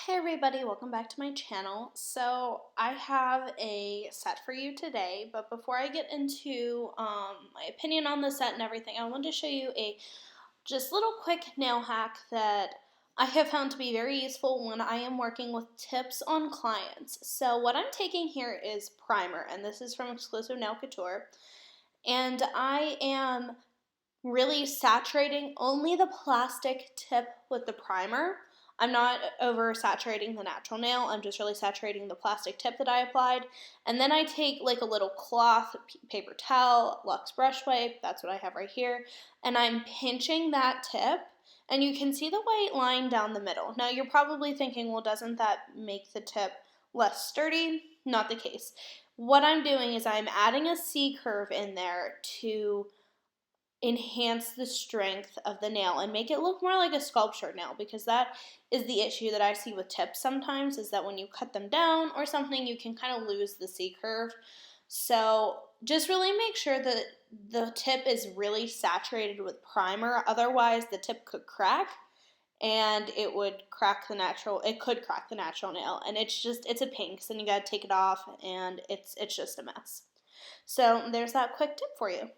Hey everybody, welcome back to my channel. So I have a set for you today, but before I get into my opinion on the set and everything, I wanted to show you a just little quick nail hack that I have found to be very useful when I am working with tips on clients. So what I'm taking here is primer, and this is from Exclusive Nail Couture, and I am really saturating only the plastic tip with the primer. I'm not over saturating the natural nail. I'm just really saturating the plastic tip that I applied. And then I take like a little cloth, paper towel, Luxe brush wipe, that's what I have right here, and I'm pinching that tip, and you can see the white line down the middle. Now you're probably thinking, well, doesn't that make the tip less sturdy? Not the case. What I'm doing is I'm adding a C curve in there to enhance the strength of the nail and make it look more like a sculptured nail, because that is the issue that I see with tips sometimes, is that when you cut them down or something, you can kind of lose the C curve. So just really make sure that the tip is really saturated with primer, otherwise the tip could crack and it could crack the natural nail, and it's a pain because then you got to take it off and it's just a mess. So there's that quick tip for you.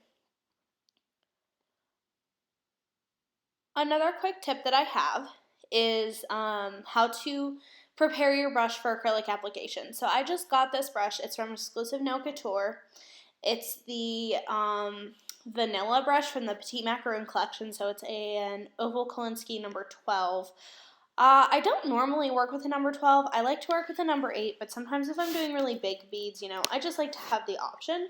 Another quick tip that I have is how to prepare your brush for acrylic application. So I just got this brush. It's from Exclusive Nail Couture. It's the vanilla brush from the Petite Macaroon collection. So it's an Oval Kolinsky number 12. I don't normally work with a number 12. I like to work with a number 8, but sometimes if I'm doing really big beads, I just like to have the option.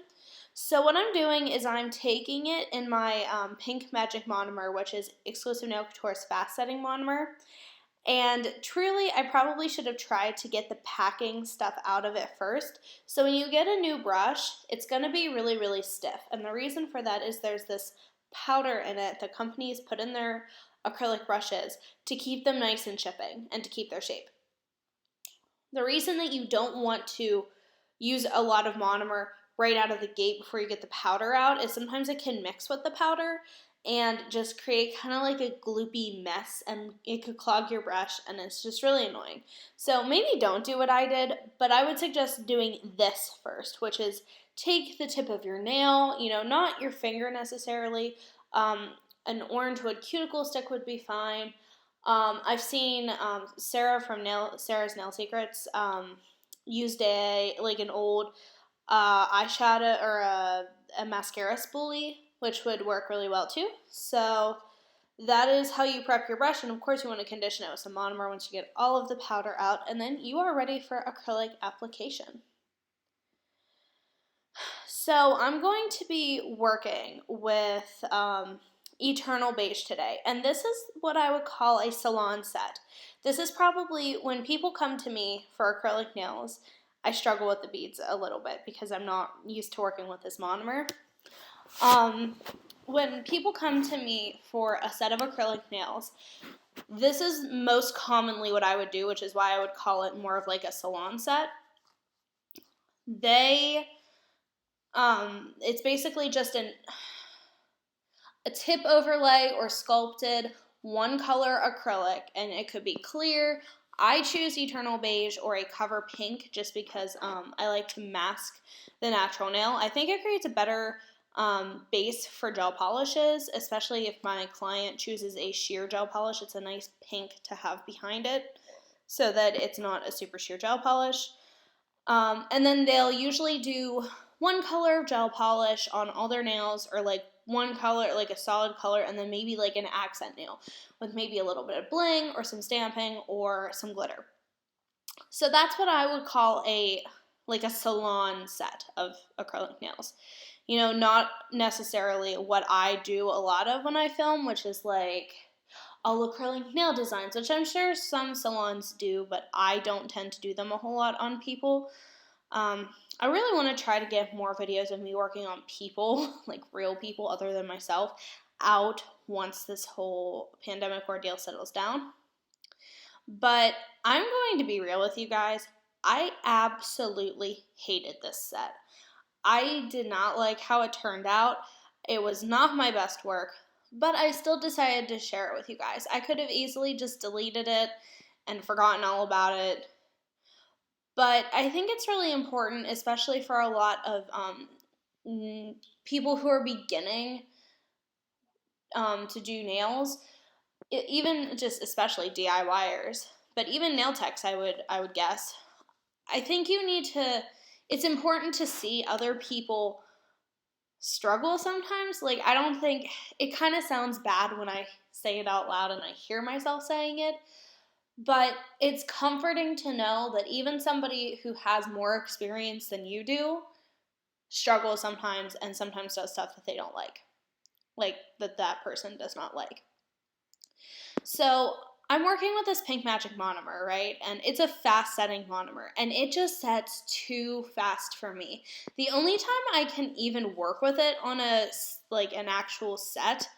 So what I'm doing is I'm taking it in my pink magic monomer, which is Exclusive Nail Couture's fast setting monomer. And truly, I probably should have tried to get the packing stuff out of it first. So when you get a new brush, it's going to be really, really stiff. And the reason for that is there's this powder in it that companies put in their acrylic brushes to keep them nice and chipping and to keep their shape. The reason that you don't want to use a lot of monomer right out of the gate before you get the powder out is sometimes it can mix with the powder and just create kind of like a gloopy mess, and it could clog your brush, and it's just really annoying. So maybe don't do what I did, but I would suggest doing this first, which is take the tip of your nail, not your finger necessarily. An orange wood cuticle stick would be fine. I've seen Sarah from Sarah's Nail Secrets used an old eyeshadow or a mascara spoolie, which would work really well too. So that is how you prep your brush, and of course you want to condition it with some monomer once you get all of the powder out, and then you are ready for acrylic application. So I'm going to be working with Eternal Beige today, and this is what I would call a salon set. This is probably, when people come to me for acrylic nails, I struggle with the beads a little bit because I'm not used to working with this monomer. When people come to me for a set of acrylic nails, this is most commonly what I would do, which is why I would call it more of like a salon set. It's basically just a tip overlay or sculpted one color acrylic, and it could be clear. I choose Eternal Beige or a Cover Pink just because I like to mask the natural nail. I think it creates a better base for gel polishes, especially if my client chooses a sheer gel polish. It's a nice pink to have behind it so that it's not a super sheer gel polish. And then they'll usually do one color of gel polish on all their nails, or like one color, like a solid color, and then maybe like an accent nail with maybe a little bit of bling or some stamping or some glitter. So that's what I would call a salon set of acrylic nails. Not necessarily what I do a lot of when I film, which is like all acrylic nail designs, which I'm sure some salons do, but I don't tend to do them a whole lot on people. I really want to try to get more videos of me working on people, like real people other than myself, out once this whole pandemic ordeal settles down. But I'm going to be real with you guys. I absolutely hated this set. I did not like how it turned out. It was not my best work, but I still decided to share it with you guys. I could have easily just deleted it and forgotten all about it. But I think it's really important, especially for a lot of people who are beginning to do nails, even just especially DIYers, but even nail techs, I would guess. I think you need to. It's important to see other people struggle sometimes. Like, I don't think it kind of sounds bad when I say it out loud and I hear myself saying it, but it's comforting to know that even somebody who has more experience than you do struggles sometimes, and sometimes does stuff that they don't like that person does not like. So I'm working with this Pink Magic monomer, right? And it's a fast setting monomer, and it just sets too fast for me. The only time I can even work with it on an actual set,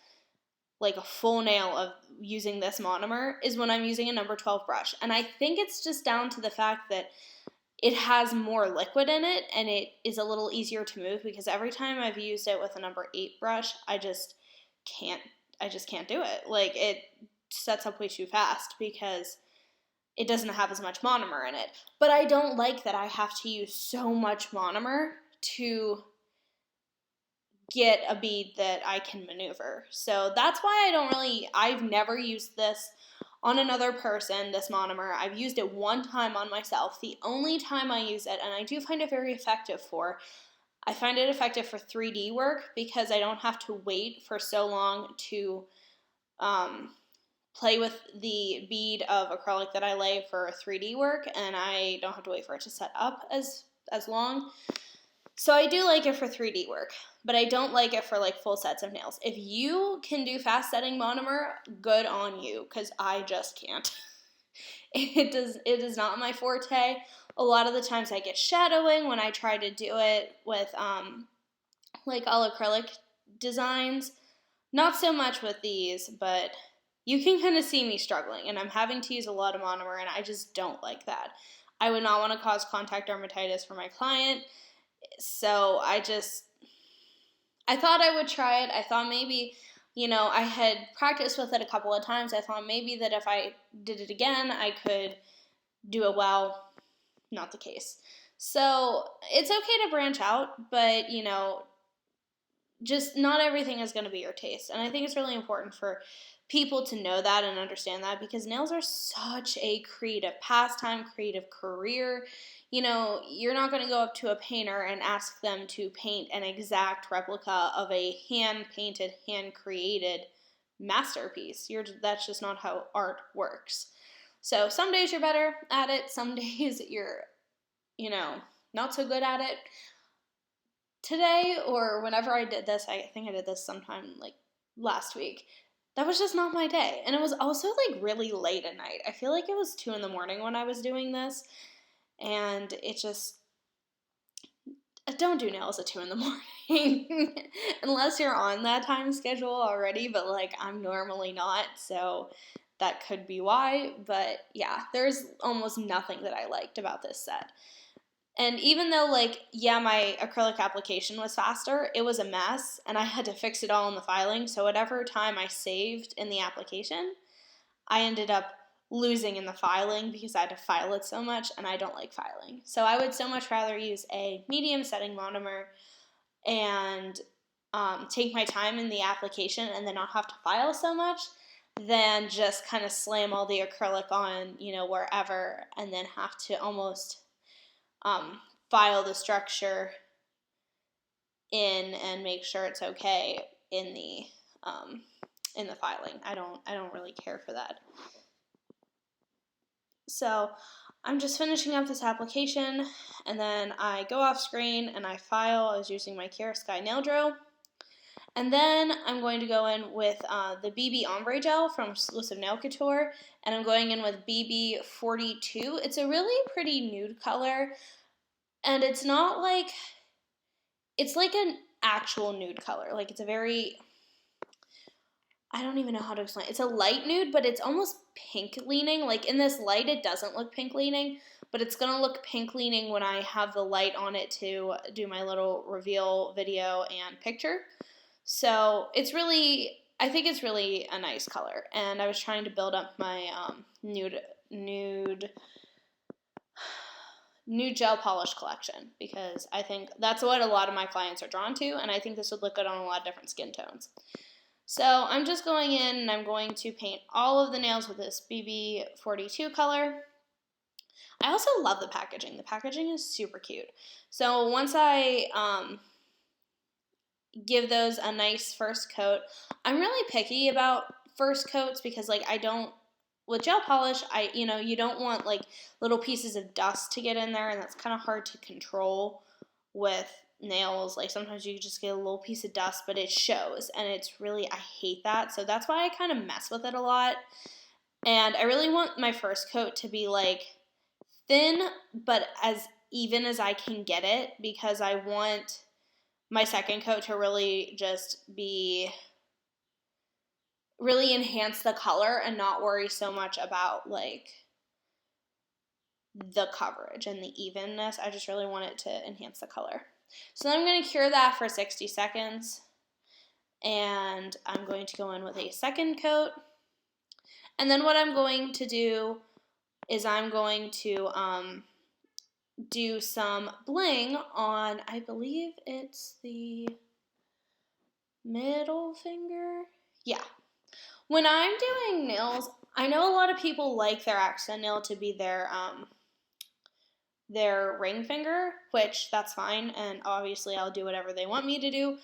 like a full nail of using this monomer, is when I'm using a number 12 brush. And I think it's just down to the fact that it has more liquid in it, and it is a little easier to move, because every time I've used it with a number 8 brush, I just can't do it. Like, it sets up way too fast because it doesn't have as much monomer in it. But I don't like that I have to use so much monomer to get a bead that I can maneuver. So that's why I've never used this on another person, this monomer. I've used it one time on myself. The only time I use it, and I do find it very effective I find it effective for 3D work, because I don't have to wait for so long to play with the bead of acrylic that I lay for 3D work, and I don't have to wait for it to set up as long. So I do like it for 3D work, but I don't like it for like full sets of nails. If you can do fast setting monomer, good on you, because I just can't. It is not my forte. A lot of the times I get shadowing when I try to do it with like all acrylic designs. Not so much with these, but you can kind of see me struggling, and I'm having to use a lot of monomer, and I just don't like that. I would not want to cause contact dermatitis for my client, so I thought I would try it. I thought maybe, I had practiced with it a couple of times. I thought maybe that if I did it again, I could do it well. Not the case. So it's okay to branch out, but, just not everything is going to be your taste. And I think it's really important for people to know that and understand that, because nails are such a creative pastime, creative career. You're not going to go up to a painter and ask them to paint an exact replica of a hand-painted, hand-created masterpiece. That's just not how art works. So some days you're better at it, some days you're, not so good at it. Today, or whenever I did this, I think I did this sometime like last week, that was just not my day. And it was also like really late at night. I feel like it was 2 a.m. when I was doing this, and it just, don't do nails at 2 a.m. unless you're on that time schedule already, but like I'm normally not, so that could be why. But yeah, there's almost nothing that I liked about this set. And even though, my acrylic application was faster, it was a mess, and I had to fix it all in the filing, so whatever time I saved in the application, I ended up losing in the filing because I had to file it so much, and I don't like filing. So I would so much rather use a medium setting monomer and take my time in the application and then not have to file so much, than just kind of slam all the acrylic on, wherever, and then have to almost file the structure in and make sure it's okay in the filing. I don't really care for that. So I'm just finishing up this application, and then I go off screen and I file. I was using my Kiara Sky nail drill. And then I'm going to go in with the BB Ombre Gel from Exclusive Nail Couture, and I'm going in with BB 42. It's a really pretty nude color. And it's not like, it's like an actual nude color. Like, it's a very, I don't even know how to explain it. It's a light nude, but it's almost pink leaning. Like, in this light, it doesn't look pink leaning, but it's going to look pink leaning when I have the light on it to do my little reveal video and picture. So I think it's really a nice color. And I was trying to build up my nude Nude gel polish collection, because I think that's what a lot of my clients are drawn to, and I think this would look good on a lot of different skin tones. So I'm just going in and I'm going to paint all of the nails with this BB42 color. I also love the packaging. The packaging is super cute. So once I give those a nice first coat, I'm really picky about first coats because like I don't, with gel polish, you don't want like little pieces of dust to get in there, and that's kind of hard to control with nails. Like sometimes you just get a little piece of dust, but it shows, and it's really, I hate that. So that's why I kind of mess with it a lot. And I really want my first coat to be like thin, but as even as I can get it, because I want my second coat to really just really enhance the color and not worry so much about like the coverage and the evenness. I just really want it to enhance the color. So I'm going to cure that for 60 seconds, and I'm going to go in with a second coat. And then what I'm going to do is I'm going to do some bling on, I believe it's the middle finger. Yeah. When I'm doing nails, I know a lot of people like their accent nail to be their ring finger, which that's fine, and obviously I'll do whatever they want me to do.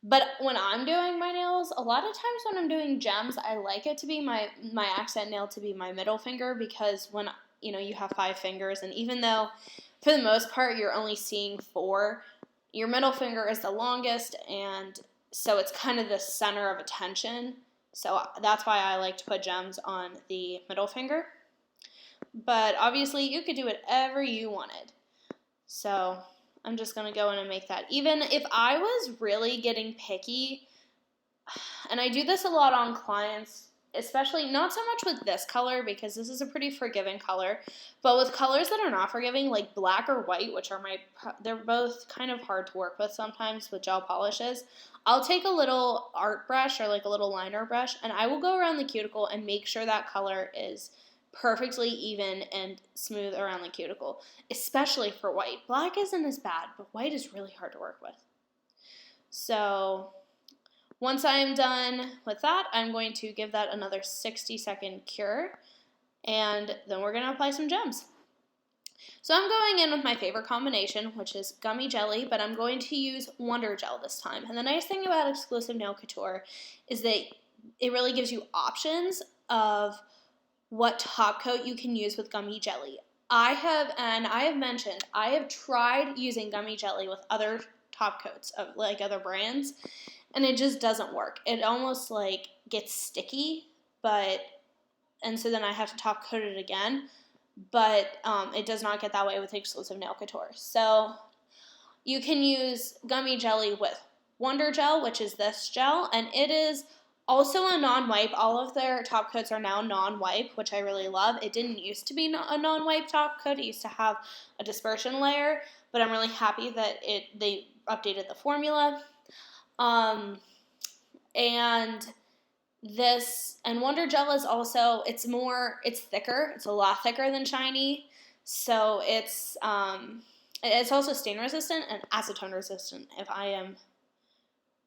But when I'm doing my nails, a lot of times when I'm doing gems, I like it to be my accent nail to be my middle finger, because when you have 5 fingers, and even though for the most part you're only seeing 4, your middle finger is the longest, and so it's kind of the center of attention. So that's why I like to put gems on the middle finger. But obviously you could do whatever you wanted. So I'm just going to go in and make that. Even if I was really getting picky, and I do this a lot on clients, especially not so much with this color because this is a pretty forgiving color, but with colors that are not forgiving, like black or white, which are they're both kind of hard to work with sometimes with gel polishes, I'll take a little art brush or like a little liner brush, and I will go around the cuticle and make sure that color is perfectly even and smooth around the cuticle, especially for white. Black isn't as bad, but white is really hard to work with. So once I am done with that, I'm going to give that another 60-second cure, and then we're going to apply some gems. So I'm going in with my favorite combination, which is gummy jelly, but I'm going to use Wonder Gel this time. And the nice thing about Exclusive Nail Couture is that it really gives you options of what top coat you can use with gummy jelly. I have tried using gummy jelly with other top coats of like other brands, and it just doesn't work. It almost like gets sticky, and so then I have to top coat it again, but it does not get that way with Exclusive Nail Couture. So you can use gummy jelly with Wonder Gel, which is this gel, and it is also a non-wipe. All of their top coats are now non-wipe, which I really love. It didn't used to be a non-wipe top coat. It used to have a dispersion layer, but I'm really happy that they updated the formula. And Wonder Gel is also, it's thicker. It's a lot thicker than Shiny. So it's also stain resistant and acetone resistant, if I am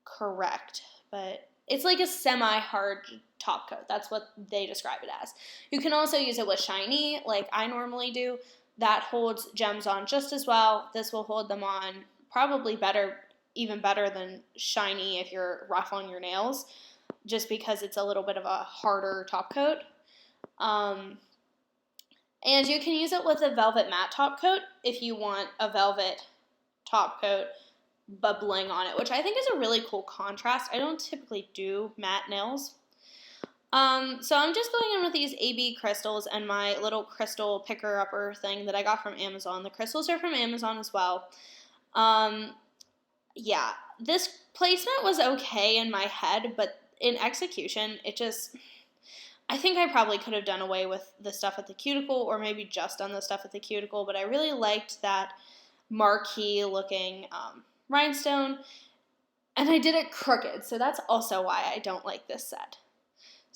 correct. But it's like a semi-hard top coat. That's what they describe it as. You can also use it with Shiny, like I normally do. That holds gems on just as well. This will hold them on probably even better than Shiny if you're rough on your nails, just because it's a little bit of a harder top coat. And you can use it with a velvet matte top coat if you want a velvet top coat but bling on it, which I think is a really cool contrast. I don't typically do matte nails. So I'm just going in with these AB crystals and my little crystal picker-upper thing that I got from Amazon. The crystals are from Amazon as well. Yeah, this placement was okay in my head, but in execution, I think I probably could have done away with the stuff at the cuticle, or maybe just done the stuff at the cuticle, but I really liked that marquee-looking rhinestone, and I did it crooked, so that's also why I don't like this set.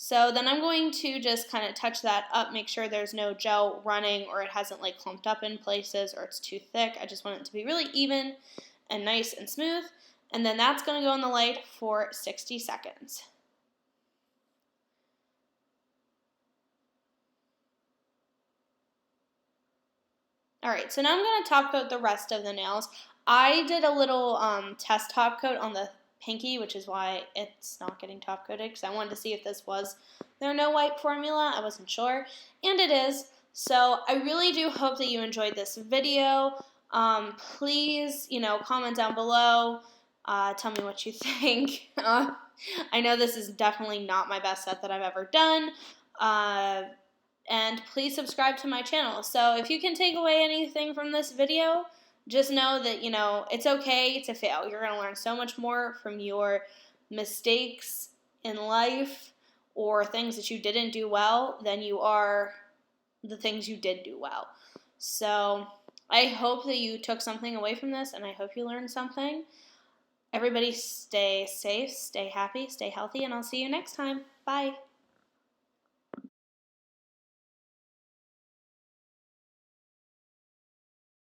So then I'm going to just kind of touch that up, make sure there's no gel running or it hasn't like clumped up in places or it's too thick. I just want it to be really even and nice and smooth. And then that's going to go in the light for 60 seconds. Alright, so now I'm going to top coat the rest of the nails. I did a little test top coat on the pinky, which is why it's not getting top coated, because I wanted to see if this was their no wipe formula. I wasn't sure, and it is. So I really do hope that you enjoyed this video. Please, comment down below. Tell me what you think. I know this is definitely not my best set that I've ever done. And please subscribe to my channel. So if you can take away anything from this video, just know that, it's okay to fail. You're going to learn so much more from your mistakes in life or things that you didn't do well than you are the things you did do well. So I hope that you took something away from this, and I hope you learned something. Everybody stay safe, stay happy, stay healthy, and I'll see you next time. Bye.